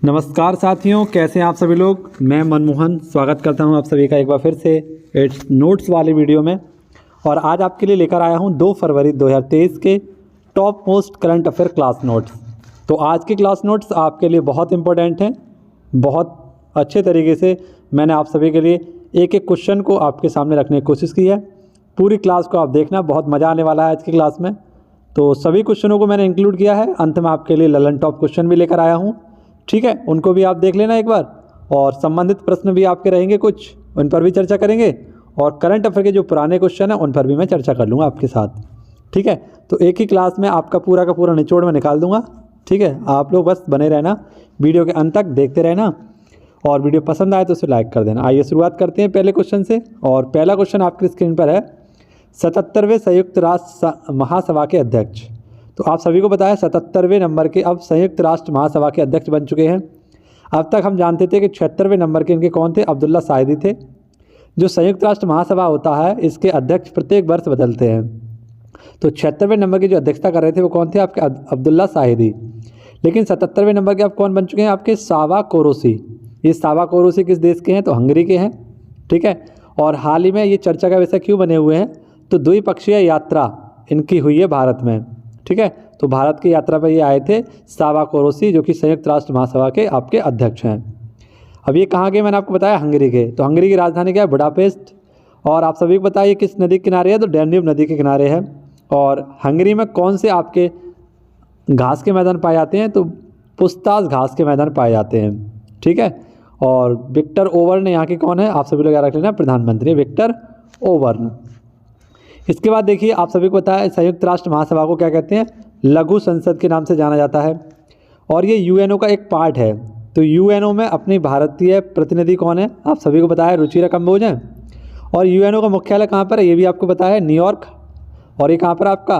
नमस्कार साथियों, कैसे हैं आप सभी लोग। मैं मनमोहन स्वागत करता हूं आप सभी का एक बार फिर से इट्स नोट्स वाले वीडियो में। और आज आपके लिए लेकर आया हूं 2 फरवरी 2023 के top most current affair class notes. तो आज के क्लास नोट्स आपके लिए बहुत इंपॉर्टेंट हैं। बहुत अच्छे तरीके से मैंने आप सभी के लिए एक एक क्वेश्चन को आपके सामने रखने की कोशिश की है। पूरी क्लास को आप देखना, बहुत मज़ा आने वाला है आज की क्लास में। तो सभी क्वेश्चनों को मैंने इंक्लूड किया है। अंत में आपके लिए ललन टॉप क्वेश्चन भी लेकर आया हूँ, ठीक है। उनको भी आप देख लेना एक बार, और संबंधित प्रश्न भी आपके रहेंगे कुछ, उन पर भी चर्चा करेंगे। और करंट अफेयर के जो पुराने क्वेश्चन हैं उन पर भी मैं चर्चा कर लूँगा आपके साथ, ठीक है। तो एक ही क्लास में आपका पूरा का पूरा निचोड़ में निकाल दूँगा, ठीक है। आप लोग बस बने रहना, वीडियो के अंत तक देखते रहना, और वीडियो पसंद आए तो उसे लाइक कर देना। आइए शुरुआत करते हैं पहले क्वेश्चन से। और पहला क्वेश्चन आपकी स्क्रीन पर है, 77वें संयुक्त राष्ट्र महासभा के अध्यक्ष। तो आप सभी को पता है 77वें नंबर के अब संयुक्त राष्ट्र महासभा के अध्यक्ष बन चुके हैं। अब तक हम जानते थे कि 76वें नंबर के इनके कौन थे, अब्दुल्ला साहिदी थे। जो संयुक्त राष्ट्र महासभा होता है, इसके अध्यक्ष प्रत्येक वर्ष बदलते हैं। तो 76वें नंबर की जो अध्यक्षता कर रहे थे वो कौन थे, आपके अब्दुल्ला साहिदी। लेकिन 77वें नंबर के अब कौन बन चुके हैं, आपके सावा कोरोसी। ये सावा कोरोसी किस देश के हैं, तो हंगरी के हैं, ठीक है। और हाल ही में ये चर्चा का विषय क्यों बने हुए हैं, तो द्विपक्षीय यात्रा इनकी हुई है भारत में, ठीक है। तो भारत की यात्रा पर ये आए थे सावा कोरोसी, जो कि संयुक्त राष्ट्र महासभा के आपके अध्यक्ष हैं। अब ये कहाँ के, मैंने आपको बताया हंगरी के। तो हंगरी की राजधानी क्या है, बुडापेस्ट। और आप सभी को बताइए किस नदी के किनारे है, तो डैन्यूब नदी के किनारे है। और हंगरी में कौन से आपके घास के मैदान पाए जाते हैं, तो पुस्ताज घास के मैदान पाए जाते हैं, ठीक है। और विक्टर ओबर्न यहाँ के कौन है, आप सभी लोग याद रख लेना, प्रधानमंत्री विक्टर ओबर्न। इसके बाद देखिए, आप सभी को पता है संयुक्त राष्ट्र महासभा को क्या कहते हैं, लघु संसद के नाम से जाना जाता है। और ये यूएनओ का एक पार्ट है। तो यूएनओ में अपनी भारतीय प्रतिनिधि कौन है, आप सभी को पता है, रुचिरा कंबोज है। और यूएनओ का मुख्यालय कहाँ पर है, ये भी आपको पता है, न्यूयॉर्क। और ये कहाँ पर आपका,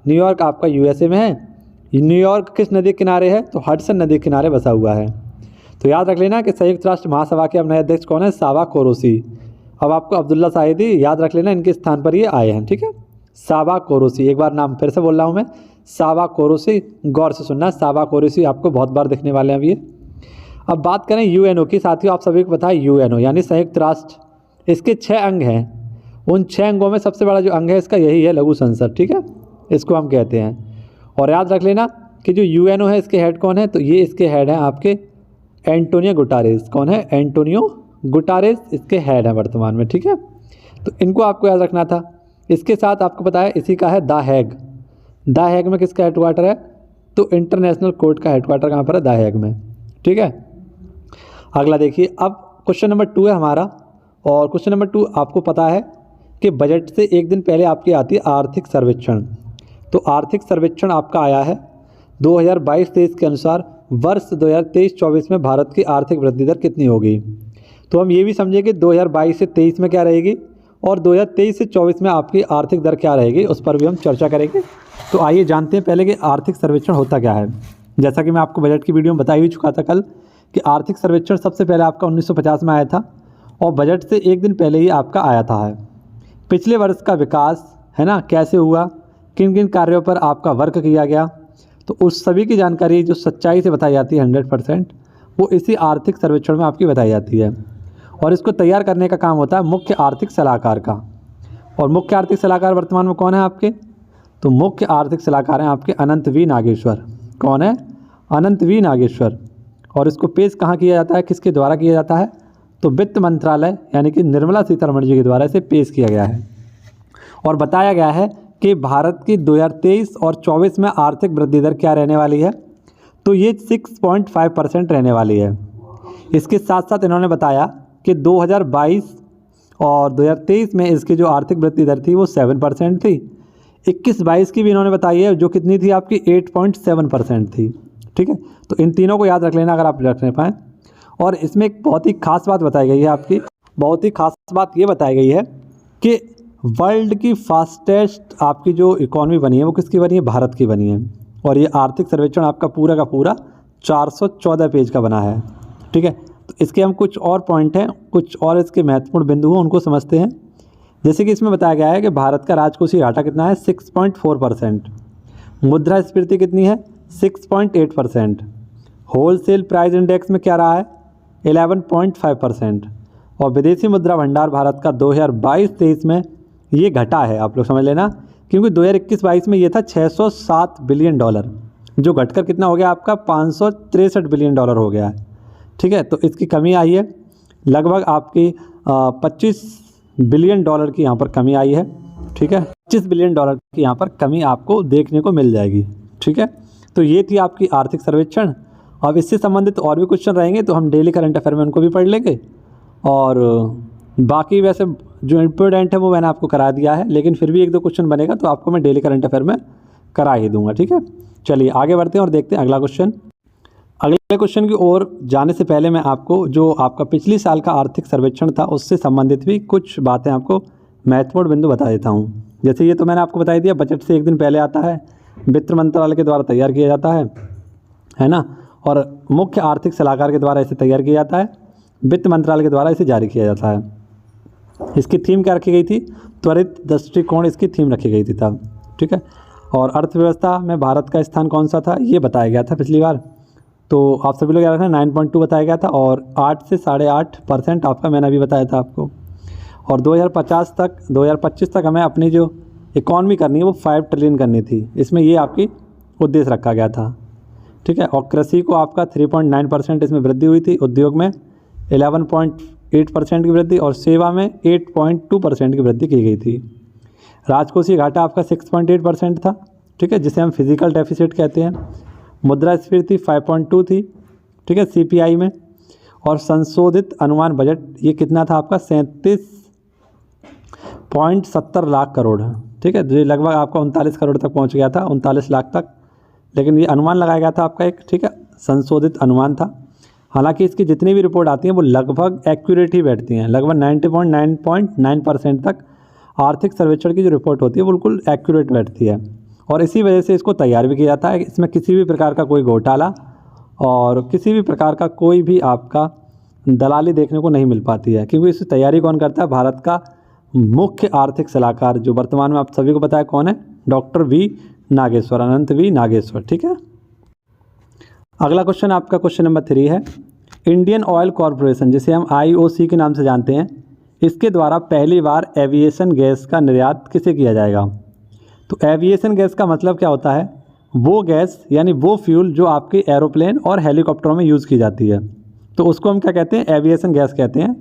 न्यूयॉर्क आपका यूएसए में है। न्यूयॉर्क किस नदी के किनारे है, तो हडसन नदी के किनारे बसा हुआ है। तो याद रख लेना कि संयुक्त राष्ट्र महासभा के अब नए अध्यक्ष कौन है, सावा कोरोसी। अब आपको अब्दुल्ला साहिदी याद रख लेना, इनके स्थान पर ये आए हैं, ठीक है। सावा कोरोसी, एक बार नाम फिर से बोल रहा हूँ मैं, सावा कोरोसी, गौर से सुनना, सावा कोरोसी आपको बहुत बार दिखने वाले हैं अब ये। अब बात करें यूएनओ की, साथियों आप सभी को पता है यूएनओ यानी संयुक्त राष्ट्र, इसके 6 अंग हैं। उन 6 अंगों में सबसे बड़ा जो अंग है इसका यही है, लघु संसद, ठीक है, इसको हम कहते हैं। और याद रख लेना कि जो यूएनओ है इसके हेड कौन है, तो ये इसके हेड हैं आपके एंटोनियो गुटारेस। कौन है, एंटोनियो गुटारेस इसके हेड हैं वर्तमान में, ठीक है। तो इनको आपको याद रखना था। इसके साथ आपको पता है इसी का है द हैग। द हैग में किसका हेडक्वार्टर है, तो इंटरनेशनल कोर्ट का हेडक्वार्टर कहाँ पर है, द हैग में, ठीक है। अगला देखिए, अब क्वेश्चन नंबर 2 है हमारा। और क्वेश्चन नंबर 2 आपको पता है कि बजट से एक दिन पहले आपकी आती है आर्थिक सर्वेक्षण। तो आर्थिक सर्वेक्षण आपका आया है 2022-23 के अनुसार वर्ष 2023-24 में भारत की आर्थिक वृद्धि दर कितनी होगी। तो हम ये भी समझें कि 2022 से 23 में क्या रहेगी, और 2023 से 24 में आपकी आर्थिक दर क्या रहेगी, उस पर भी हम चर्चा करेंगे। तो आइए जानते हैं पहले कि आर्थिक सर्वेक्षण होता क्या है। जैसा कि मैं आपको बजट की वीडियो में बता ही चुका था कल, कि आर्थिक सर्वेक्षण सबसे पहले आपका 1950 में आया था, और बजट से एक दिन पहले ही आपका आया था। पिछले वर्ष का विकास है ना, कैसे हुआ, किन किन कार्यों पर आपका वर्क किया गया, तो उस सभी की जानकारी जो सच्चाई से बताई जाती है 100%, वो इसी आर्थिक सर्वेक्षण में आपकी बताई जाती है। और इसको तैयार करने का काम होता है मुख्य आर्थिक सलाहकार का। और मुख्य आर्थिक सलाहकार वर्तमान में कौन है आपके, तो मुख्य आर्थिक सलाहकार हैं आपके अनंत वी नागेश्वर। कौन है, अनंत वी नागेश्वर। और इसको पेश कहाँ किया जाता है, किसके द्वारा किया जाता है, तो वित्त मंत्रालय यानी कि निर्मला सीतारमण जी के द्वारा इसे पेश किया गया है। और बताया गया है कि भारत की 2023 और 24 में आर्थिक वृद्धि दर क्या रहने वाली है, तो ये 6.5% रहने वाली है। इसके साथ साथ इन्होंने बताया कि 2022 और 2023 में इसकी जो आर्थिक वृद्धि दर थी वो 7% थी। 21-22 की भी इन्होंने बताई है, जो कितनी थी आपकी 8.7% थी, ठीक है। तो इन तीनों को याद रख लेना अगर आप रखने पाएँ। और इसमें एक बहुत ही खास बात बताई गई है, आपकी बहुत ही खास बात ये बताई गई है कि वर्ल्ड की फास्टेस्ट आपकी जो इकॉनमी बनी है वो किसकी बनी है, भारत की बनी है। और ये आर्थिक सर्वेक्षण आपका पूरा का पूरा 414 पेज का बना है, ठीक है। तो इसके हम कुछ और पॉइंट हैं, कुछ और इसके महत्वपूर्ण बिंदु हैं, उनको समझते हैं। जैसे कि इसमें बताया गया है कि भारत का राजकोषीय घाटा कितना है, 6.4%। मुद्रास्फीति कितनी है, 6.8%। होलसेल प्राइस इंडेक्स में क्या रहा है 11.5%। और विदेशी मुद्रा भंडार भारत का 2022-23 में ये घटा है, आप लोग समझ लेना, क्योंकि 2021-22 में ये था 607 बिलियन डॉलर, जो घटकर कितना हो गया आपका 563 बिलियन डॉलर हो गया है। ठीक है, तो इसकी कमी आई है, लगभग आपकी 25 बिलियन डॉलर की यहाँ पर कमी आई है। ठीक है, 25 बिलियन डॉलर की यहाँ पर कमी आपको देखने को मिल जाएगी। ठीक है, तो ये थी आपकी आर्थिक सर्वेक्षण। अब इससे संबंधित और भी क्वेश्चन रहेंगे तो हम डेली करंट अफेयर में उनको भी पढ़ लेंगे, और बाकी वैसे जो इम्पोर्टेंट है वो मैंने आपको करा दिया है, लेकिन फिर भी एक दो क्वेश्चन बनेगा तो आपको मैं डेली करंट अफेयर में करा ही दूंगा। ठीक है, चलिए आगे बढ़ते हैं और देखते हैं अगला क्वेश्चन। अगले क्वेश्चन की ओर जाने से पहले मैं आपको जो आपका पिछली साल का आर्थिक सर्वेक्षण था उससे संबंधित भी कुछ बातें आपको महत्वपूर्ण बिंदु बता देता हूँ। जैसे ये तो मैंने आपको बता दिया, बजट से एक दिन पहले आता है, वित्त मंत्रालय के द्वारा तैयार किया जाता है ना, और मुख्य आर्थिक सलाहकार के द्वारा इसे तैयार किया जाता है, वित्त मंत्रालय के द्वारा इसे जारी किया जाता है। इसकी थीम क्या रखी गई थी, त्वरित दृष्टिकोण इसकी थीम रखी गई थी तब। ठीक है, और अर्थव्यवस्था में भारत का स्थान कौन सा था ये बताया गया था पिछली बार, तो आप सभी लोग याद रखना 9.2 बताया गया था, और 8 से 8.5% आपका मैंने अभी बताया था आपको। और 2025 तक हमें अपनी जो इकॉनमी करनी है वो 5 ट्रिलियन करनी थी, इसमें ये आपकी उद्देश्य रखा गया था। ठीक है, और कृषि को आपका 3.9% इसमें वृद्धि हुई थी, उद्योग में 11.8% की वृद्धि, और सेवा में 8.2% की वृद्धि की गई थी। राजकोषीय घाटा आपका 6.8% था। ठीक है, जिसे हम फिजिकल डेफिसिट कहते हैं। मुद्रास्फीति 5.2 थी। ठीक है, CPI में। और संशोधित अनुमान बजट ये कितना था आपका 37.70 लाख करोड़ है। ठीक है, जो लगभग आपका 39 करोड़ तक पहुंच गया था, 39 लाख तक, लेकिन ये अनुमान लगाया गया था आपका एक। ठीक है, संशोधित अनुमान था। हालांकि इसकी जितनी भी रिपोर्ट आती हैं वो लगभग एक्यूरेट ही बैठती हैं, लगभग 90.9% तक आर्थिक सर्वेक्षण की जो रिपोर्ट होती है वो बिल्कुल एक्यूरेट बैठती है, और इसी वजह से इसको तैयार भी किया जाता है। इसमें किसी भी प्रकार का कोई घोटाला और किसी भी प्रकार का कोई भी आपका दलाली देखने को नहीं मिल पाती है, क्योंकि इसकी तैयारी कौन करता है, भारत का मुख्य आर्थिक सलाहकार, जो वर्तमान में आप सभी को पता है कौन है, doctor V Nageshwar, Anant V Nageshwar. ठीक है, अगला क्वेश्चन आपका क्वेश्चन नंबर 3 है। इंडियन ऑयल कॉरपोरेशन, जिसे हम IOC के नाम से जानते हैं, इसके द्वारा पहली बार एविएशन गैस का निर्यात किसे किया जाएगा। तो एविएशन गैस का मतलब क्या होता है, वो गैस यानी वो फ्यूल जो आपके एरोप्लेन और हेलीकॉप्टरों में यूज़ की जाती है, तो उसको हम क्या कहते हैं, एविएशन गैस कहते हैं।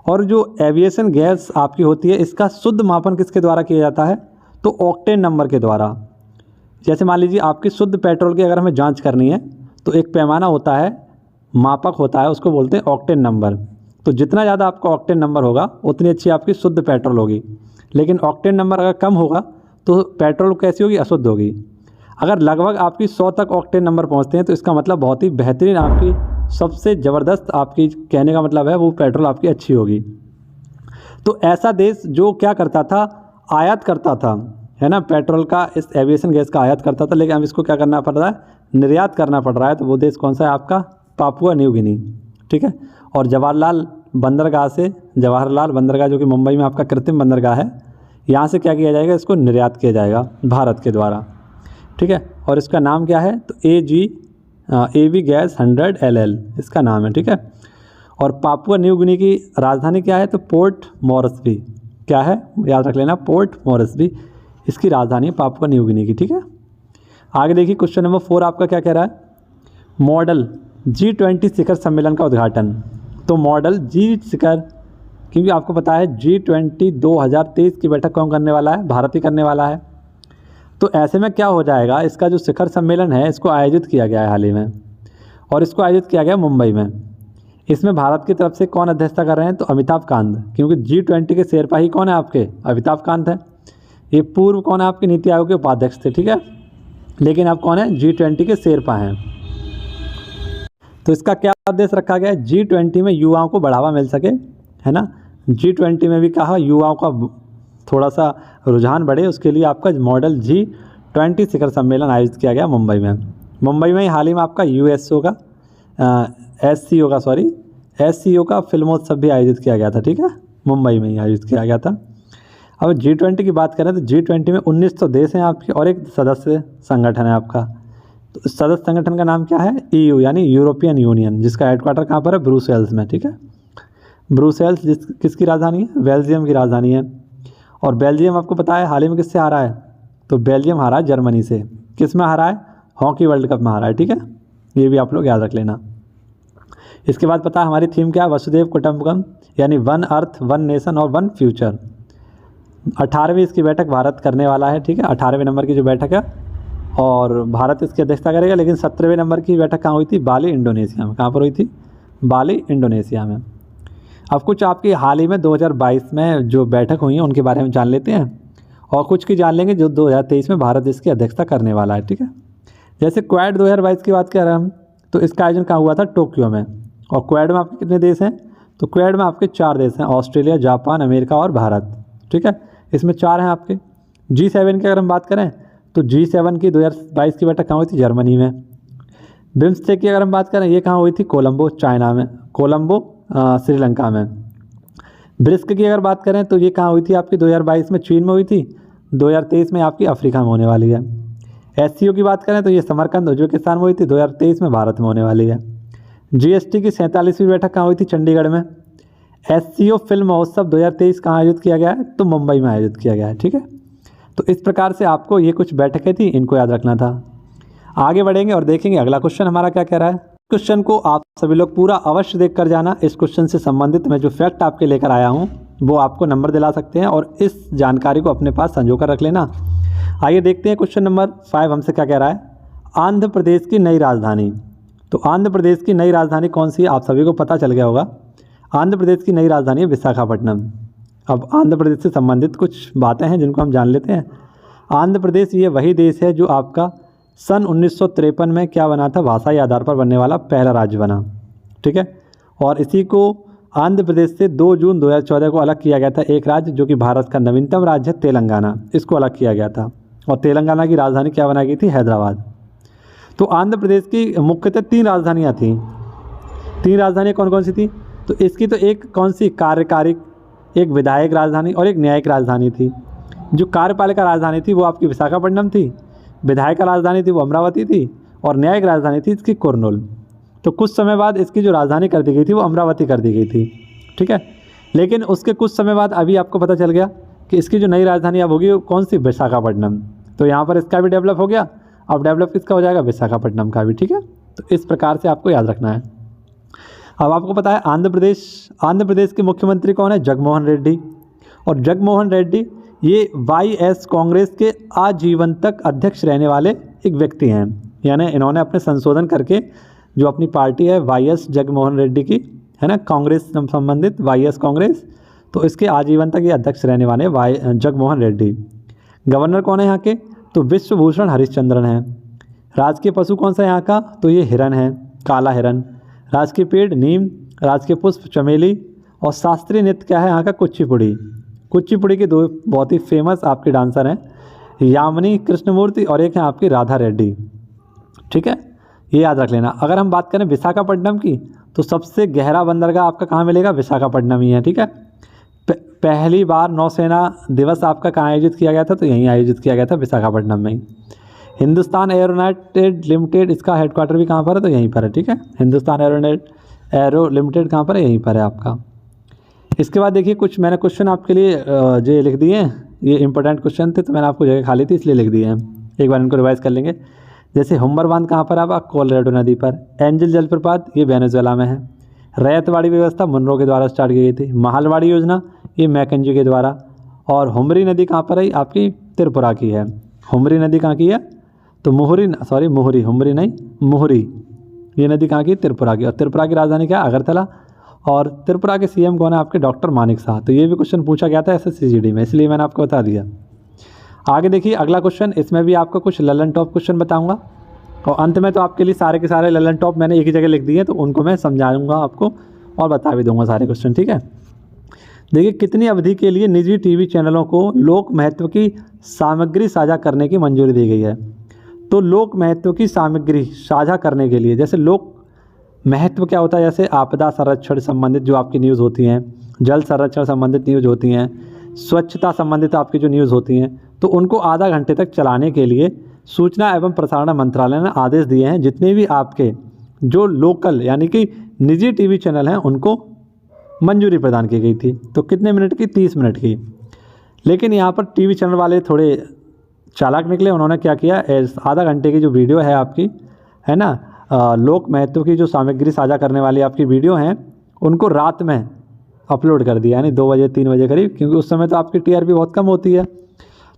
और जो एविएशन गैस आपकी होती है इसका शुद्ध मापन किसके द्वारा किया जाता है, तो ऑक्टेन नंबर के द्वारा। जैसे मान लीजिए आपकी शुद्ध पेट्रोल की अगर हमें जांच करनी है तो एक पैमाना होता है, मापक होता है, उसको बोलते हैं ऑक्टेन नंबर। तो जितना ज़्यादा आपका ऑक्टेन नंबर होगा उतनी अच्छी आपकी शुद्ध पेट्रोल होगी, लेकिन ऑक्टेन नंबर अगर कम होगा तो पेट्रोल कैसी होगी, अशुद्ध होगी। अगर लगभग आपकी 100 तक ऑक्टेन नंबर पहुंचते हैं तो इसका मतलब बहुत ही बेहतरीन, आपकी सबसे ज़बरदस्त, आपकी कहने का मतलब है वो पेट्रोल आपकी अच्छी होगी। तो ऐसा देश जो क्या करता था, आयात करता था, है ना, पेट्रोल का, इस एविएशन गैस का आयात करता था, लेकिन अब इसको क्या करना पड़ रहा है, निर्यात करना पड़ रहा है। तो वो देश कौन सा है आपका, पापुआ न्यू गिनी। ठीक है, और जवाहरलाल बंदरगाह जो कि मुंबई में आपका कृत्रिम बंदरगाह है, यहाँ से क्या किया जाएगा, इसको निर्यात किया जाएगा भारत के द्वारा। ठीक है, और इसका नाम क्या है, तो AV गैस 100 LL इसका नाम है। ठीक है, और पापुआ न्यू गिनी की राजधानी क्या है, तो पोर्ट मॉरिसबी। क्या है, याद रख लेना, पोर्ट मॉरिसबी इसकी राजधानी है पापुआ न्यू गिनी की। ठीक है, आगे देखिए क्वेश्चन नंबर 4 आपका क्या कह रहा है, मॉडल G20 शिखर सम्मेलन का उद्घाटन। तो मॉडल G शिखर, क्योंकि आपको पता है G20 2023 की बैठक कौन करने वाला है, भारत ही करने वाला है। तो ऐसे में क्या हो जाएगा, इसका जो शिखर सम्मेलन है इसको आयोजित किया गया है हाल ही में, और इसको आयोजित किया गया मुंबई में। इसमें भारत की तरफ से कौन अध्यक्षता कर रहे हैं, तो अमिताभ कांत, क्योंकि G20 के शेरपा ही कौन है आपके, अमिताभ कांत है। ये पूर्व कौन है आपके, नीति आयोग के उपाध्यक्ष थे। ठीक है, लेकिन अब कौन है, G20 के शेरपा हैं। तो इसका क्या उद्देश्य रखा गया है, G20 में युवाओं को बढ़ावा मिल सके, है ना, G20 में भी कहा युवाओं का थोड़ा सा रुझान बढ़े, उसके लिए आपका मॉडल G20 शिखर सम्मेलन आयोजित किया गया मुंबई में। मुंबई में ही हाल ही में आपका SCO का फिल्मोत्सव भी आयोजित किया गया था। ठीक है, मुंबई में ही आयोजित किया गया था। अब G20 की बात करें तो G20 में 19 तो देश हैं आपके और एक सदस्य संगठन है आपका, तो इस सदस्य संगठन का नाम क्या है? EU यानी यूरोपियन यूनियन, जिसका हेडक्वार्टर कहाँ पर है? ब्रुसेल्स में। ठीक है, ब्रुसेल्स किसकी राजधानी है? बेल्जियम की राजधानी है। और बेल्जियम आपको पता है हाल ही में किससे हारा है? तो बेल्जियम हारा है जर्मनी से। किस में हारा है? हॉकी वर्ल्ड कप में हारा है। ठीक है, ये भी आप लोग याद रख लेना। इसके बाद पता है हमारी थीम क्या है? वसुधैव कुटुंबकम, यानी वन अर्थ, वन नेशन और वन फ्यूचर। 18वीं इसकी बैठक भारत करने वाला है। ठीक है, 18वें नंबर की जो बैठक है, और भारत इसकी अध्यक्षता करेगा। लेकिन 17वें नंबर की बैठक कहाँ हुई थी? बाली, इंडोनेशिया में। कहाँ पर हुई थी? बाली, इंडोनेशिया में। अब कुछ आपकी हाल ही में 2022 में जो बैठक हुई है उनके बारे में जान लेते हैं, और कुछ की जान लेंगे जो 2023 में भारत इसकी अध्यक्षता करने वाला है। ठीक है, जैसे क्वाड 2022 की बात कर रहे हैं हम, तो इसका आयोजन कहाँ हुआ था? टोक्यो में। और क्वाड में आपके कितने देश हैं? तो क्वाड में आपके 4 देश हैं, ऑस्ट्रेलिया, जापान, अमेरिका और भारत। ठीक है, इसमें 4 हैं आपके। G7 की अगर हम बात करें तो G7 की 2022 की बैठक कहाँ हुई थी? जर्मनी में। बिम्स्टेक की अगर हम बात करें, ये कहाँ हुई थी? कोलंबो, चाइना में। कोलंबो श्रीलंका में। ब्रिक्स की अगर बात करें तो ये कहाँ हुई थी आपकी? 2022 में चीन में हुई थी। 2023 में आपकी अफ्रीका में होने वाली है। SCO की बात करें तो ये समरकंद, उज्बेकिस्तान में हुई थी। 2023 में भारत में होने वाली है। GST की 47वीं बैठक कहाँ हुई थी? चंडीगढ़ में। SCO फिल्म महोत्सव 2023 कहाँ आयोजित किया गया है? तो मुंबई में आयोजित किया गया है। ठीक है, तो इस प्रकार से आपको ये कुछ बैठकें थी, इनको याद रखना था। आगे बढ़ेंगे और देखेंगे अगला क्वेश्चन हमारा क्या कह रहा है। क्वेश्चन को आप सभी लोग पूरा अवश्य देख कर जाना। इस क्वेश्चन से संबंधित मैं जो फैक्ट आपके लेकर आया हूँ वो आपको नंबर दिला सकते हैं, और इस जानकारी को अपने पास संजो कर रख लेना। आइए देखते हैं क्वेश्चन नंबर 5 हमसे क्या कह रहा है। आंध्र प्रदेश की नई राजधानी। तो आंध्र प्रदेश की नई राजधानी कौन सी है? आप सभी को पता चल गया होगा। आंध्र प्रदेश की नई राजधानी है विशाखापट्टनम। अब आंध्र प्रदेश से संबंधित कुछ बातें हैं जिनको हम जान लेते हैं। आंध्र प्रदेश ये वही देश है जो आपका सन 1953 में क्या बना था? भाषाई आधार पर बनने वाला पहला राज्य बना। ठीक है, और इसी को आंध्र प्रदेश से 2 जून 2014 को अलग किया गया था। एक राज्य जो कि भारत का नवीनतम राज्य है, तेलंगाना, इसको अलग किया गया था। और तेलंगाना की राजधानी क्या बनाई गई थी? हैदराबाद। तो आंध्र प्रदेश की मुख्यतः 3 राजधानियाँ थीं। 3 राजधानियाँ कौन कौन सी थी? तो इसकी तो एक कौन सी? कार्यकारी, एक विधायक राजधानी और एक न्यायिक राजधानी थी। जो कार्यपालिका राजधानी थी वो आपकी विशाखापट्टनम थी, विधायिका राजधानी थी वो अमरावती थी, और न्यायिक राजधानी थी इसकी कुर्नूल। तो कुछ समय बाद इसकी जो राजधानी कर दी गई थी वो अमरावती कर दी गई थी। ठीक है, लेकिन उसके कुछ समय बाद अभी आपको पता चल गया कि इसकी जो नई राजधानी अब होगी वो कौन सी? विशाखापट्टनम। तो यहाँ पर इसका भी डेवलप हो गया। अब डेवलप किसका हो जाएगा? विशाखापट्टनम का भी। ठीक है, तो इस प्रकार से आपको याद रखना है। अब आपको पता है आंध्र प्रदेश के मुख्यमंत्री कौन है? जगनमोहन रेड्डी। और जगनमोहन रेड्डी ये YS कांग्रेस के आजीवन तक अध्यक्ष रहने वाले एक व्यक्ति हैं। यानी इन्होंने अपने संशोधन करके जो अपनी पार्टी है YS जगनमोहन रेड्डी की, है ना, कांग्रेस संबंधित YS कांग्रेस, तो इसके आजीवन तक ये अध्यक्ष रहने वाले जगनमोहन रेड्डी। गवर्नर कौन है यहाँ के? तो विश्वभूषण हरिश्चंद्रन है। राजकीय पशु कौन सा यहाँ का? तो ये हिरन है, काला हिरन। राजकीय पेड़ नीम, राजकीय पुष्प चमेली, और शास्त्रीय नृत्य क्या है यहाँ का? कुचिपुड़ी। कुचिपुड़ी के 2 बहुत ही फेमस आपके डांसर हैं, यामिनी कृष्णमूर्ति और एक है आपकी राधा रेड्डी। ठीक है, ये याद रख लेना। अगर हम बात करें विशाखापट्टनम की तो सबसे गहरा बंदरगाह आपका कहाँ मिलेगा? विशाखापट्टनम ही है। ठीक है, पहली बार नौसेना दिवस आपका कहाँ आयोजित किया गया था? तो यहीं आयोजित किया गया था, विशाखापट्टनम में ही। हिंदुस्तान एरोनॉटिक्स लिमिटेड, इसका हेडक्वार्टर भी कहाँ पर है? तो यहीं पर है। ठीक है, हिंदुस्तान एरो लिमिटेड कहाँ पर है? यहीं पर है आपका। इसके बाद देखिए कुछ मैंने क्वेश्चन आपके लिए जो लिख दिए हैं, ये इंपॉर्टेंट क्वेश्चन थे तो मैंने आपको जगह खाली थी इसलिए लिख दिए हैं। एक बार इनको रिवाइज कर लेंगे। जैसे हुम्बर बांध कहाँ पर है? कोलोराडो नदी पर। एंजल जलप्रपात ये वेनेजुएला में है। रैयतवाड़ी व्यवस्था मुनरो के द्वारा स्टार्ट की गई थी। महालवाड़ी योजना ये मैकेंजी के द्वारा। और हुमरी नदी कहाँ पर है? आपकी त्रिपुरा की है। हुमरी नदी कहाँ की है? तो मोहरी, हुमरी नहीं, मोहरी, ये नदी कहाँ की? त्रिपुरा की। और त्रिपुरा की राजधानी क्या है? अगरतला। और त्रिपुरा के CM कौन है? आपके डॉक्टर मानिक शाह। तो ये भी क्वेश्चन पूछा गया था SSCGD में, इसलिए मैंने आपको बता दिया। आगे देखिए अगला क्वेश्चन, इसमें भी आपको कुछ ललन टॉप क्वेश्चन बताऊंगा, और अंत में तो आपके लिए सारे के सारे ललन टॉप मैंने एक ही जगह लिख दिए, तो उनको मैं समझाऊंगा आपको और बता भी दूंगा सारे क्वेश्चन। ठीक है, देखिए कितनी अवधि के लिए निजी TV चैनलों को लोक महत्व की सामग्री साझा करने की मंजूरी दी गई है? तो लोक महत्व की सामग्री साझा करने के लिए, जैसे लोक महत्व क्या होता है? जैसे आपदा संरक्षण संबंधित जो आपकी न्यूज़ होती हैं, जल संरक्षण संबंधित न्यूज़ होती हैं, स्वच्छता संबंधित आपकी जो न्यूज़ होती हैं, तो उनको आधा घंटे तक चलाने के लिए सूचना एवं प्रसारण मंत्रालय ने आदेश दिए हैं जितने भी आपके जो लोकल यानी कि निजी टीवी चैनल हैं उनको मंजूरी प्रदान की गई थी। तो कितने मिनट की? 30 मिनट की। लेकिन यहाँ पर टीवी चैनल वाले थोड़े चालाक निकले। उन्होंने क्या किया, आधा घंटे की जो वीडियो है आपकी, है ना, लोक महत्व की जो सामग्री साझा करने वाली आपकी वीडियो हैं, उनको रात में अपलोड कर दिया, यानी 2 बजे 3 बजे करीब, क्योंकि उस समय तो आपकी टीआरपी बहुत कम होती है।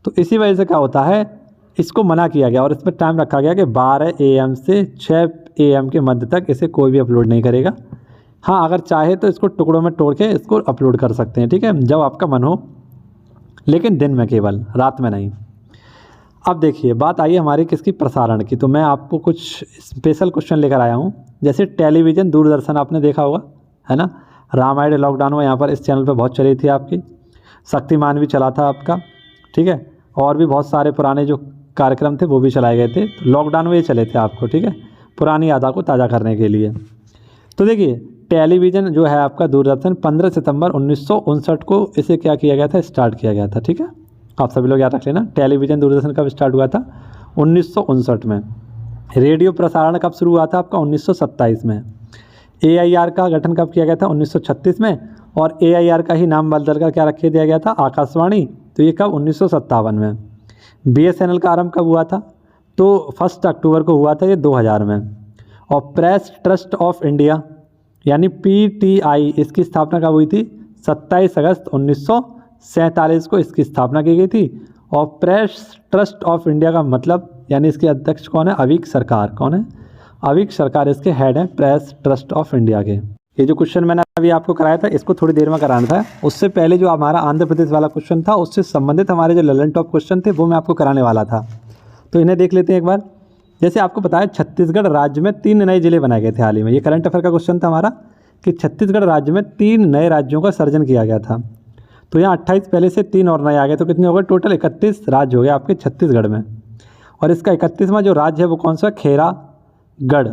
तो इसी वजह से क्या होता है, इसको मना किया गया और इसमें टाइम रखा गया कि 12 AM से 6 AM के मध्य तक इसे कोई भी अपलोड नहीं करेगा। हाँ, अगर चाहे तो इसको टुकड़ों में तोड़ के इसको अपलोड कर सकते हैं, ठीक है, जब आपका मन हो, लेकिन दिन में केवल, रात में नहीं। अब देखिए, बात आई हमारी किसकी? प्रसारण की। तो मैं आपको कुछ स्पेशल क्वेश्चन लेकर आया हूँ। जैसे टेलीविज़न, दूरदर्शन आपने देखा होगा, है ना, रामायण लॉकडाउन में यहाँ पर इस चैनल पे बहुत चली थी आपकी। शक्तिमान भी चला था आपका, ठीक है, और भी बहुत सारे पुराने जो कार्यक्रम थे वो भी चलाए गए थे। लॉकडाउन में ये चले थे आपको, ठीक है, पुरानी यादा को ताज़ा करने के लिए। तो देखिए, टेलीविज़न जो है आपका दूरदर्शन 15 सितंबर 1959 को इसे क्या किया गया था? स्टार्ट किया गया था, ठीक है। आप सभी लोग याद रख लेना, टेलीविज़न दूरदर्शन कब स्टार्ट हुआ था? 1959 में। रेडियो प्रसारण कब शुरू हुआ था आपका? 1927 में। AIR का गठन कब किया गया था? 1936 में। और AIR का ही नाम बदल कर क्या रख दिया गया था? आकाशवाणी। तो ये कब? 1957 में। BSNL का आरंभ कब हुआ था? तो 1 अक्टूबर को हुआ था ये 2000 में। और प्रेस ट्रस्ट ऑफ इंडिया यानी PTI, इसकी स्थापना कब हुई थी? 27 अगस्त 1947 को इसकी स्थापना की गई थी। और प्रेस ट्रस्ट ऑफ इंडिया का मतलब यानी इसके अध्यक्ष कौन है? अविक सरकार। कौन है? अविक सरकार इसके हेड हैं प्रेस ट्रस्ट ऑफ इंडिया के। ये जो क्वेश्चन मैंने अभी आपको कराया था, इसको थोड़ी देर में कराना था। उससे पहले जो हमारा आंध्र प्रदेश वाला क्वेश्चन था, उससे संबंधित हमारे जो ललन टॉप क्वेश्चन थे वो मैं आपको कराने वाला था। तो इन्हें देख लेते हैं एक बार। जैसे आपको पता है, छत्तीसगढ़ राज्य में 3 नए जिले बनाए गए थे हाल ही में। ये करंट अफेयर का क्वेश्चन था हमारा कि छत्तीसगढ़ राज्य में 3 नए राज्यों का सर्जन किया गया था। तो यहाँ 28 पहले से 3 और नए आ गए, तो कितने हो गए? टोटल 31 राज्य हो गए आपके छत्तीसगढ़ में। और इसका 31वां जो राज्य है वो कौन सा? खेरागढ़।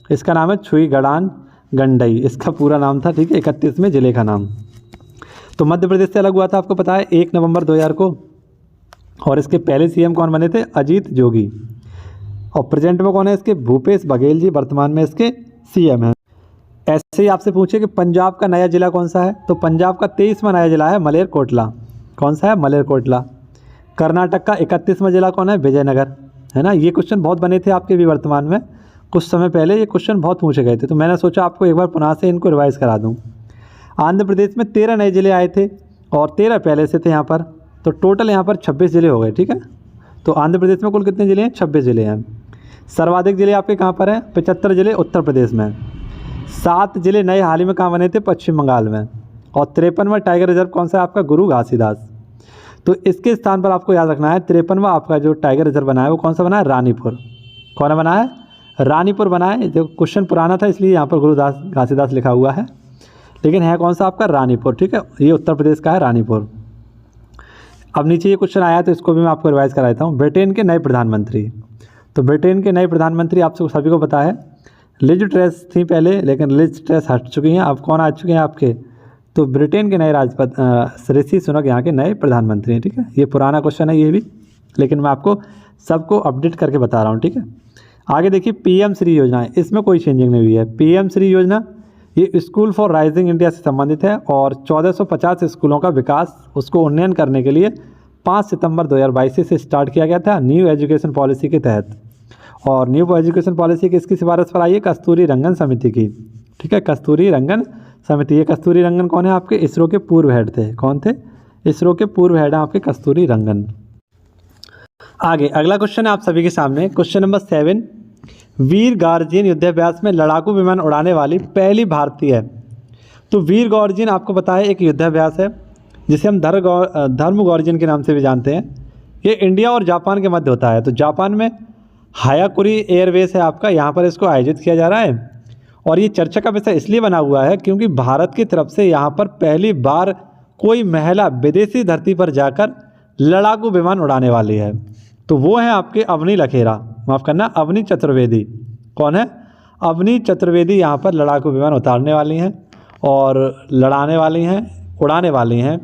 इसका नाम है छुईगड़ान गंडई, इसका पूरा नाम था, ठीक है, 31वें जिले का नाम। तो मध्य प्रदेश से अलग हुआ था, आपको पता है, 1 नवंबर 2000 को। और इसके पहले CM कौन बने थे? अजीत जोगी। और प्रेजेंट में कौन है इसके? भूपेश बघेल जी वर्तमान में इसके CM हैं। ऐसे ही आपसे पूछे कि पंजाब का नया जिला कौन सा है? तो पंजाब का 23वां नया जिला है मलेरकोटला। कौन सा है? मलेरकोटला। कर्नाटक का 31वां जिला कौन है? विजयनगर, है ना। ये क्वेश्चन बहुत बने थे आपके भी वर्तमान में, कुछ समय पहले ये क्वेश्चन बहुत पूछे गए थे, तो मैंने सोचा आपको एक बार पुनः से इनको रिवाइज करा दूँ। आंध्र प्रदेश में 13 नए जिले आए थे और 13 पहले से थे यहाँ पर, तो टोटल यहाँ पर 26 जिले हो गए, ठीक है। तो आंध्र प्रदेश में कुल कितने जिले हैं? 26 जिले हैं। सर्वाधिक जिले आपके कहाँ पर हैं? 75 जिले उत्तर प्रदेश में। 7 जिले नए हाल ही में कहाँ बने थे? पश्चिम बंगाल में। और 53वां टाइगर रिजर्व कौन सा है आपका? गुरु घासीदास। तो इसके स्थान पर आपको याद रखना है 53वां आपका जो टाइगर रिजर्व बना है वो कौन सा बना है? रानीपुर। कौन बना है? रानीपुर बना है। जो क्वेश्चन पुराना था इसलिए यहाँ पर गुरु घासीदास लिखा हुआ है, लेकिन है कौन सा आपका? रानीपुर, ठीक है, ये उत्तर प्रदेश का है रानीपुर। अब नीचे ये क्वेश्चन आया तो इसको भी मैं आपको रिवाइज कराता हूँ। ब्रिटेन के नए प्रधानमंत्री। तो ब्रिटेन के नए प्रधानमंत्री आप सभी को पता है, लिज ट्रेस थी पहले, लेकिन लिज ट्रेस हट चुकी हैं। अब कौन आ चुके हैं आपके? तो ब्रिटेन के नए राष्ट्रपति ऋषि सुनक यहाँ के नए प्रधानमंत्री हैं, ठीक है। ये पुराना क्वेश्चन है ये भी, लेकिन मैं आपको सबको अपडेट करके बता रहा हूँ, ठीक है। आगे देखिए, PM श्री योजना है, इसमें कोई चेंजिंग नहीं हुई है। PM श्री योजना ये स्कूल फॉर राइजिंग इंडिया से संबंधित है और 1450 स्कूलों का विकास, उसको उन्नयन करने के लिए 5 सितंबर 2022 से स्टार्ट किया गया था न्यू एजुकेशन पॉलिसी के तहत। और न्यू एजुकेशन पॉलिसी किसकी सिफारिश पर आई है? कस्तूरी रंगन समिति की, ठीक है, कस्तूरी रंगन समिति। ये कस्तूरी रंगन कौन है आपके? इसरो के पूर्व हेड थे। कौन थे? इसरो के पूर्व हेड हैं आपके कस्तूरी रंगन। आगे अगला क्वेश्चन है आप सभी के सामने, क्वेश्चन नंबर 7। वीर गार्जियन युद्धाभ्यास में लड़ाकू विमान उड़ाने वाली पहली भारतीय है। तो वीर गार्जियन आपको पता है एक युद्धाभ्यास है जिसे हम धर्म गार्जियन के नाम से भी जानते हैं। ये इंडिया और जापान के मध्य होता है। तो जापान में हायाकुरी एयरबेस है आपका, यहाँ पर इसको आयोजित किया जा रहा है। और ये चर्चा का विषय इसलिए बना हुआ है क्योंकि भारत की तरफ से यहाँ पर पहली बार कोई महिला विदेशी धरती पर जाकर लड़ाकू विमान उड़ाने वाली है। तो वो है आपके अवनी लखेरा, माफ़ करना, अवनी चतुर्वेदी। कौन है? अवनी चतुर्वेदी यहाँ पर लड़ाकू विमान उतारने वाली हैं और लड़ाने वाली हैं, उड़ाने वाली हैं,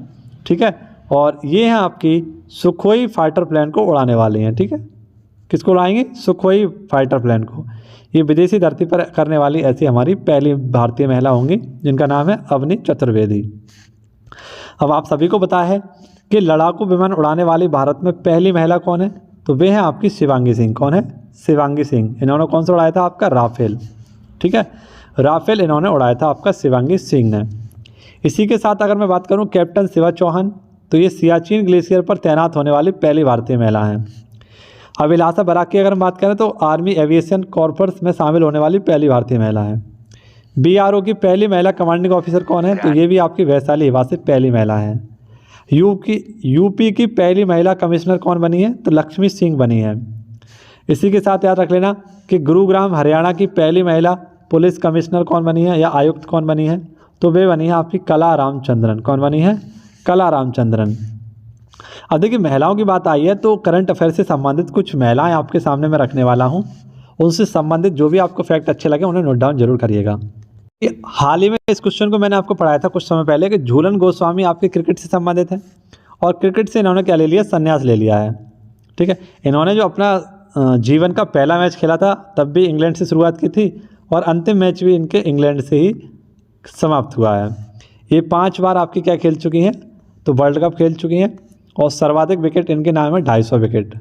ठीक है। और ये हैं आपकी सुखोई फाइटर प्लेन को उड़ाने वाली हैं, ठीक है। किसको उड़ाएंगे? सुखोई फाइटर प्लेन को। ये विदेशी धरती पर करने वाली ऐसी हमारी पहली भारतीय महिला होंगी जिनका नाम है अवनी चतुर्वेदी। अब आप सभी को पता है कि लड़ाकू विमान उड़ाने वाली भारत में पहली महिला कौन है? तो वे हैं आपकी शिवांगी सिंह। कौन है? शिवांगी सिंह। इन्होंने कौन सा उड़ाया था? आपका राफेल। ठीक है, राफेल इन्होंने उड़ाया था आपका शिवांगी सिंह ने। इसी के साथ अगर मैं बात करूं कैप्टन शिवा चौहान, तो ये सियाचिन ग्लेशियर पर तैनात होने वाली पहली भारतीय महिला हैं। अभिलाषा बराक की अगर हम बात करें तो आर्मी एविएशन कॉर्प्स में शामिल होने वाली पहली भारतीय महिला है। बीआरओ की पहली महिला कमांडिंग ऑफिसर कौन है? तो ये भी आपकी वैशाली हिवा से पहली महिला है। यूपी की पहली महिला कमिश्नर कौन बनी है? तो लक्ष्मी सिंह बनी है। इसी के साथ याद रख लेना कि गुरुग्राम हरियाणा की पहली महिला पुलिस कमिश्नर कौन बनी है या आयुक्त कौन बनी है? तो वे बनी है आपकी कला रामचंद्रन। कौन बनी है? कला रामचंद्रन। अब देखिए महिलाओं की बात आई है तो करंट अफेयर से संबंधित कुछ महिलाएं आपके सामने मैं रखने वाला हूं। उनसे संबंधित जो भी आपको फैक्ट अच्छे लगे उन्हें नोट डाउन जरूर करिएगा। हाल ही में इस क्वेश्चन को मैंने आपको पढ़ाया था कुछ समय पहले कि झूलन गोस्वामी आपके क्रिकेट से संबंधित है और क्रिकेट से इन्होंने क्या ले लिया? संन्यास ले लिया है। ठीक है, इन्होंने जो अपना जीवन का पहला मैच खेला था तब भी इंग्लैंड से शुरुआत की थी और अंतिम मैच भी इनके इंग्लैंड से ही समाप्त हुआ है। ये 5 बार आपकी क्या खेल चुकी हैं? तो वर्ल्ड कप खेल चुकी हैं और सर्वाधिक विकेट इनके नाम है 250 विकेट।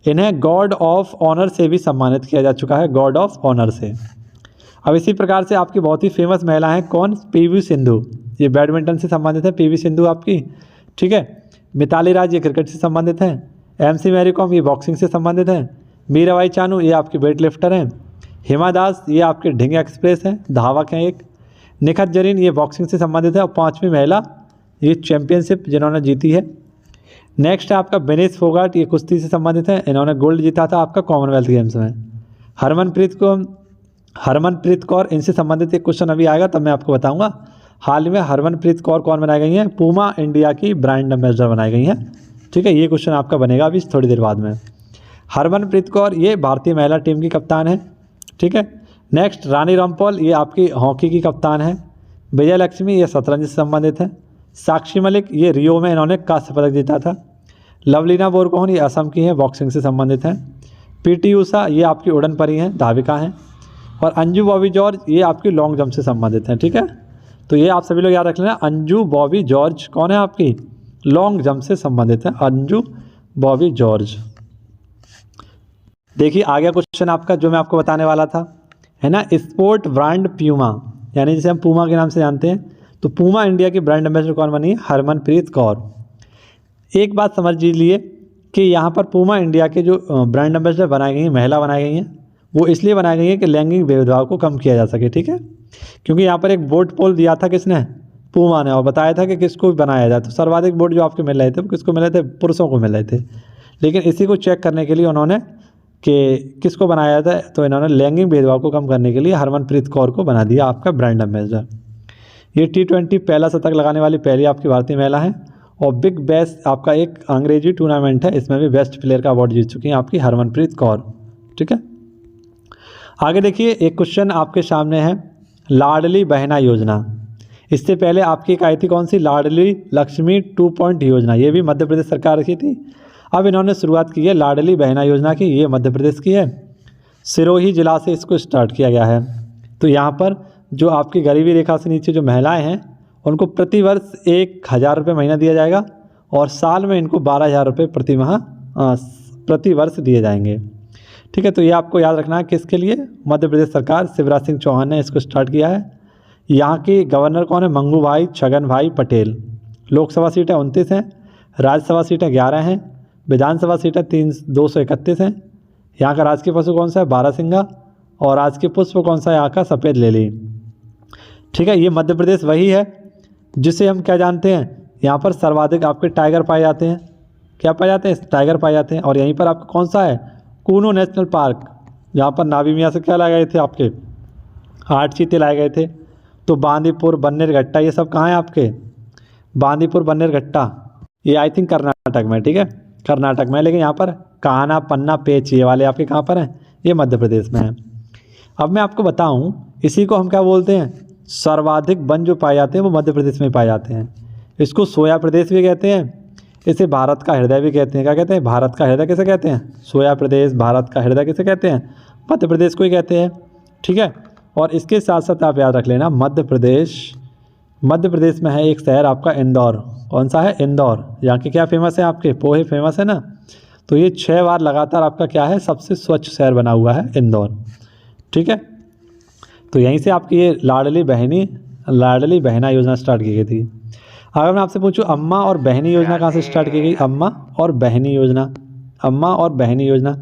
इन्हें गॉड ऑफ ऑनर से भी सम्मानित किया जा चुका है, गॉड ऑफ ऑनर से। अब इसी प्रकार से आपकी बहुत ही फेमस महिला हैं कौन? पीवी सिंधु। ये बैडमिंटन से संबंधित है पीवी सिंधु आपकी। ठीक है, मिताली राज ये क्रिकेट से संबंधित हैं। एमसी मैरी कॉम ये बॉक्सिंग से संबंधित हैं। मीराबाई चानू ये आपके वेट लिफ्टर हैं। हिमा दास ये आपके ढिंग एक्सप्रेस हैं, धावक हैं एक। निखत जरीन ये बॉक्सिंग से संबंधित है और 5वीं महिला ये चैंपियनशिप जिन्होंने जीती है। नेक्स्ट है आपका विनेश फोगाट, ये कुश्ती से संबंधित है, इन्होंने गोल्ड जीता था आपका कॉमनवेल्थ गेम्स में। हरमनप्रीत कौर इनसे संबंधित एक क्वेश्चन अभी आएगा तब मैं आपको बताऊंगा। हाल में हरमनप्रीत कौर कौन बनाई गई हैं? पूमा इंडिया की ब्रांड एम्बेसडर बनाई गई हैं। ठीक है, ये क्वेश्चन आपका बनेगा अभी थोड़ी देर बाद में। हरमनप्रीत कौर ये भारतीय महिला टीम की कप्तान है। ठीक है, नेक्स्ट रानी रामपाल ये आपकी हॉकी की कप्तान है। विजय लक्ष्मी ये शतरंज से संबंधित है। साक्षी मलिक ये रियो में इन्होंने कांस्य पदक जीता था। लवलीना बोरगोहन ये असम की हैं, बॉक्सिंग से संबंधित हैं। पीटी उषा ये आपकी उड़न परी हैं, धाविका हैं। और अंजू बॉबी जॉर्ज ये आपकी लॉन्ग जंप से संबंधित हैं। ठीक है, तो ये आप सभी लोग याद रख लेना। अंजू बॉबी जॉर्ज कौन है? आपकी लॉन्ग जंप से संबंधित है, अंजू बॉबी जॉर्ज। देखिए आ गया क्वेश्चन आपका जो मैं आपको बताने वाला था, है ना। स्पोर्ट ब्रांड प्यूमा, यानी जिसे हम पूमा के नाम से जानते हैं, तो पूमा इंडिया की ब्रांड एम्बेसडर कौन बनी है? हरमनप्रीत कौर। एक बात समझ लीजिए कि यहाँ पर पूमा इंडिया के जो ब्रांड एम्बेसडर बनाई गई हैं, महिला बनाई गई हैं, वो इसलिए बनाई गई है कि लैंगिक भेदभाव को कम किया जा सके। ठीक है, क्योंकि यहाँ पर एक वोट पोल दिया था किसने? पूमा ने, और बताया था कि किसको बनाया जाए, तो सर्वाधिक वोट जो आपके मिल रहे थे वो किसको मिल रहे थे? पुरुषों को मिल रहे थे। लेकिन इसी को चेक करने के लिए उन्होंने कि किसको बनाया जाता है, तो इन्होंने लैंगिक भेदभाव को कम करने के लिए हरमनप्रीत कौर को बना दिया आपका ब्रांड एम्बेसडर। ये T20 पहला शतक लगाने वाली पहली आपकी भारतीय महिला है और बिग बैश आपका एक अंग्रेजी टूर्नामेंट है, इसमें भी बेस्ट प्लेयर का अवार्ड जीत चुकी हैं आपकी हरमनप्रीत कौर। ठीक है, आगे देखिए एक क्वेश्चन आपके सामने है लाडली बहना योजना। इससे पहले आपकी एक आई थी कौन सी? लाडली लक्ष्मी 2 पॉइंट योजना, ये भी मध्य प्रदेश सरकार की थी। अब इन्होंने शुरुआत की है लाडली बहना योजना की, ये मध्य प्रदेश की है। सिरोही जिला से इसको स्टार्ट किया गया है। तो यहाँ पर जो आपकी गरीबी रेखा से नीचे जो महिलाएं हैं उनको प्रति वर्ष 1000 रुपये महीना दिया जाएगा और साल में इनको 12000 रुपये प्रति वर्ष दिए जाएंगे। ठीक है, तो ये आपको याद रखना है किसके लिए? मध्य प्रदेश सरकार, शिवराज सिंह चौहान ने इसको स्टार्ट किया है। यहाँ के गवर्नर कौन है? मंगू भाई छगन भाई पटेल। लोकसभा सीटें 29 हैं, राज्यसभा सीटें 11 हैं, विधानसभा सीटें 231 हैं। यहाँ का राजकीय पशु कौन सा है? बारहसिंगा। और राजकीय पुष्प कौन सा है? यहाँ का सफ़ेद लिली। ठीक है, ये मध्य प्रदेश वही है जिसे हम क्या जानते हैं, यहाँ पर सर्वाधिक आपके टाइगर पाए जाते हैं। क्या पाए जाते हैं? टाइगर पाए जाते हैं। और यहीं पर आपका कौन सा है? कूनो नेशनल पार्क, जहाँ पर नाभी मियाँ से क्या लाए गए थे? आपके 8 चीते लाए गए थे। तो बांदीपुर, बन्नेरघट्टा, ये सब कहाँ है आपके? बांदीपुर, बन्नेरघट्टा, ये आई थिंक कर्नाटक में। ठीक है, कर्नाटक में। लेकिन यहाँ पर कान्हा, पन्ना, पेच ये वाले आपके कहाँ पर हैं? ये मध्य प्रदेश में है। अब मैं आपको बताऊँ, इसी को हम क्या बोलते हैं? सर्वाधिक वन जो पाए जाते हैं वो मध्य प्रदेश में पाए जाते हैं। इसको सोया प्रदेश भी कहते हैं, इसे भारत का हृदय भी कहते हैं। क्या कहते हैं? भारत का हृदय किसे कहते हैं? सोया प्रदेश भारत का हृदय किसे कहते हैं? मध्य प्रदेश को ही कहते हैं। ठीक है, और इसके साथ साथ आप याद रख लेना मध्य प्रदेश में है एक शहर आपका इंदौर। कौन सा है? इंदौर। यहाँ के क्या फेमस है? आपके पोहे फेमस है ना। तो ये 6 बार लगातार आपका क्या है? सबसे स्वच्छ शहर बना हुआ है इंदौर। ठीक है, तो यहीं से आपकी ये लाडली बहना योजना स्टार्ट की गई थी। अगर मैं आपसे पूछूं अम्मा और बहनी योजना कहाँ से स्टार्ट की गई? अम्मा और बहनी योजना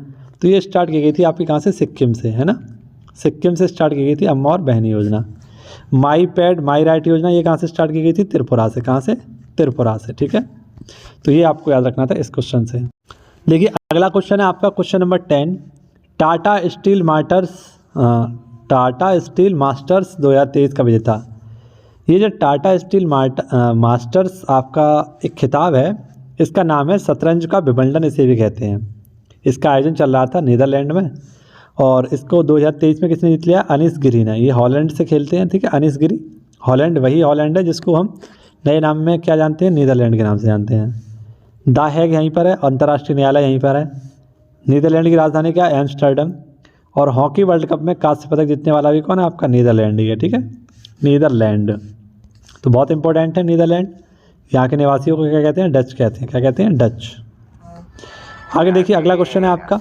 तो ये स्टार्ट की गई थी आपकी कहाँ से? सिक्किम से, है ना। सिक्किम से स्टार्ट की गई थी अम्मा और बहनी योजना। माई पैड माई राइट योजना ये कहाँ से स्टार्ट की गई थी? त्रिपुरा से। कहाँ से? त्रिपुरा से। ठीक है, तो ये आपको याद रखना था इस क्वेश्चन से। देखिए अगला क्वेश्चन है आपका question number 10। Tata steel masters 2023 का विजेता। ये जो टाटा स्टील मास्टर्स आपका एक खिताब है, इसका नाम है शतरंज का विंबलडन इसे भी कहते हैं। इसका आयोजन चल रहा था नीदरलैंड में और इसको 2023 में किसने जीत लिया? अनीस गिरी ने। ये हॉलैंड से खेलते हैं। ठीक है, अनीस गिरी। हॉलैंड वही हॉलैंड है जिसको हम नए नाम में क्या जानते हैं? नीदरलैंड के नाम से जानते हैं। द हैग यहीं पर है, अंतर्राष्ट्रीय न्यायालय यहीं पर है। नीदरलैंड की राजधानी क्या है? एम्स्टर्डम। और हॉकी वर्ल्ड कप में कांस्य पदक जीतने वाला भी कौन है? आपका नीदरलैंड ही है। ठीक है, नीदरलैंड तो बहुत इंपॉर्टेंट है नीदरलैंड। यहाँ के निवासियों को क्या कहते हैं? डच कहते हैं। क्या कहते हैं? डच। आगे देखिए अगला क्वेश्चन है आपका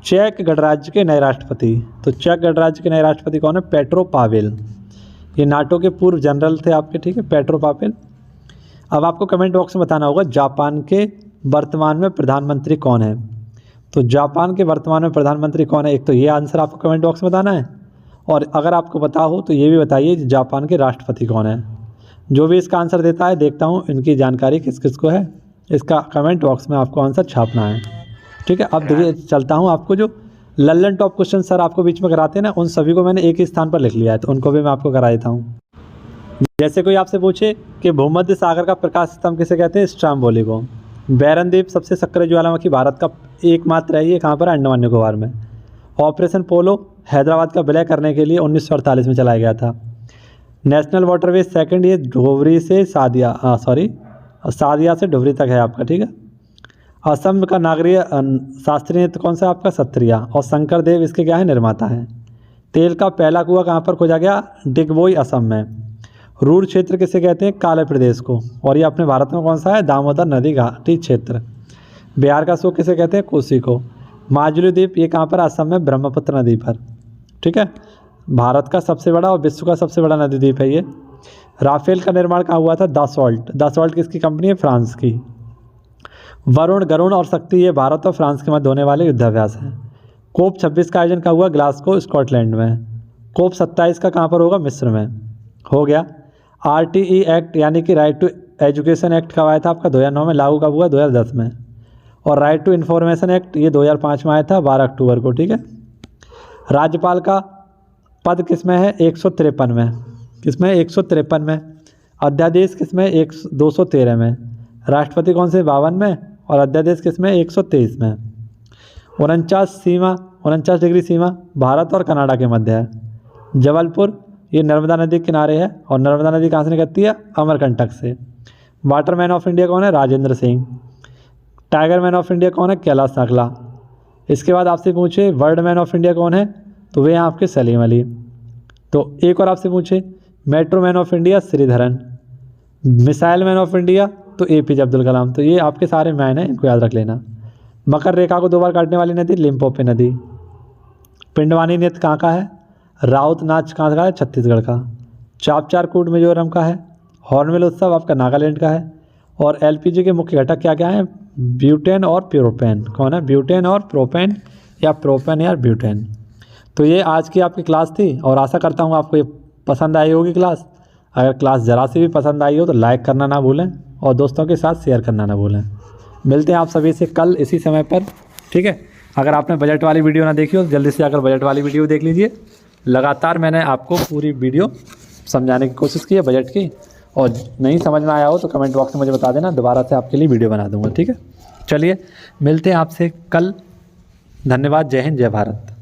चेक गणराज्य के नए राष्ट्रपति। तो चेक गणराज्य के नए राष्ट्रपति कौन है? Petro Pavel. ये नाटो के पूर्व जनरल थे आपके। ठीक है, पेट्रो पावेल। अब आपको कमेंट बॉक्स में बताना होगा जापान के वर्तमान में प्रधानमंत्री कौन है। तो जापान के वर्तमान में प्रधानमंत्री कौन है? एक तो ये आंसर आपको कमेंट बॉक्स में बताना है, और अगर आपको पता हो तो ये भी बताइए जापान के राष्ट्रपति कौन है। जो भी इसका आंसर देता है देखता हूँ इनकी जानकारी किस किस को है, इसका कमेंट बॉक्स में आपको आंसर छापना है। ठीक है, अब देखिए चलता हूँ, आपको जो लल्लन टॉप क्वेश्चन सर आपको बीच में कराते हैं ना, उन सभी को मैंने एक ही स्थान पर लिख लिया है, तो उनको भी मैं आपको करा देता हूँ। जैसे कोई आपसे पूछे कि भूमध्य सागर का प्रकाश स्तंभ किसे कहते हैं? स्ट्राम्बोली को। बैरन द्वीप सबसे सक्रिय ज्वालामुखी भारत का एकमात्र है, ये कहाँ पर? अंडमान निकोबार में। ऑपरेशन पोलो हैदराबाद का विलय करने के लिए 1948 में चलाया गया था। नेशनल वाटरवे सेकंड ये धोवरी से सादिया से धोवरी तक है आपका। ठीक है, असम का नागरीय शास्त्रीय नृत्य कौन सा आपका? सत्रिया। और शंकर देव इसके क्या है? निर्माता है। तेल का पहला कुआं कहाँ पर खोजा गया? डिगबोई असम में। रूर क्षेत्र किसे कहते हैं? काले प्रदेश को। और ये अपने भारत में कौन सा है? दामोदर नदी घाटी क्षेत्र। बिहार का शोक किसे कहते हैं? कोसी को। माजुली द्वीप ये कहाँ पर? असम में ब्रह्मपुत्र नदी पर। ठीक है, भारत का सबसे बड़ा और विश्व का सबसे बड़ा नदी द्वीप है ये। राफेल का निर्माण कहाँ हुआ था? दसॉल्ट किसकी कंपनी है? फ्रांस की। वरुण, गरुण और शक्ति ये भारत और फ्रांस के मध्य होने वाले युद्धाभ्यास हैं। कोप 26 का आयोजन कहाँ हुआ? ग्लासगो स्कॉटलैंड में। कोप 27 का कहाँ पर होगा? मिस्र में। हो गया। RTE एक्ट यानी कि राइट टू एजुकेशन एक्ट कब आया था आपका? 2009 में। लागू कब हुआ? 2010 में। और राइट टू इन्फॉर्मेशन एक्ट ये 2005 में आया था 12 अक्टूबर को। ठीक है, राज्यपाल का पद किसमें है? 153 में। किसमें? 153 में। अध्यादेश किसमें? 213 में। राष्ट्रपति कौन से? 52 में। और अध्यादेश किसमें? 123 में। 49 डिग्री सीमा भारत और कनाडा के मध्य है। जबलपुर ये नर्मदा नदी के किनारे है, और नर्मदा नदी कहाँ से निकलती है? अमरकंटक से। वाटरमैन ऑफ इंडिया कौन है? Rajendra Singh. Tiger man of India कौन है? कैलाश नागला। इसके बाद आपसे पूछे वर्ल्ड मैन ऑफ इंडिया कौन है? तो वे हैं आपके सलीम अली। तो एक और आपसे पूछे metro man of India Sreedharan. Missile man of India तो APJ अब्दुल कलाम। तो ये आपके सारे मैन हैं, इनको याद रख लेना। मकर रेखा को 2 बार काटने वाली नदी लिम्पोपो नदी। पिंडवानी नृत्य कहाँ का है? राउत नाच कहाँ का है? छत्तीसगढ़ का। चापचार कूट मिजोरम का है। हॉर्नबिल उत्सव आपका नागालैंड का है। और LPG के मुख्य घटक क्या क्या हैं? ब्यूटेन और प्रोपेन। कौन है? ब्यूटेन और प्रोपेन, या प्रोपेन या ब्यूटेन। तो ये आज की आपकी क्लास थी, और आशा करता हूँ आपको ये पसंद आई होगी क्लास। अगर क्लास ज़रा सी भी पसंद आई हो तो लाइक करना ना भूलें, और दोस्तों के साथ शेयर करना ना भूलें। मिलते हैं आप सभी से कल इसी समय पर। ठीक है, अगर आपने बजट वाली वीडियो ना देखी हो तो जल्दी से आकर बजट वाली वीडियो देख लीजिए। लगातार मैंने आपको पूरी वीडियो समझाने की कोशिश की है बजट की, और नहीं समझ में आया हो तो कमेंट बॉक्स में मुझे बता देना, दोबारा से आपके लिए वीडियो बना दूंगा। ठीक है, चलिए मिलते हैं आपसे कल। धन्यवाद। जय हिंद, जय भारत।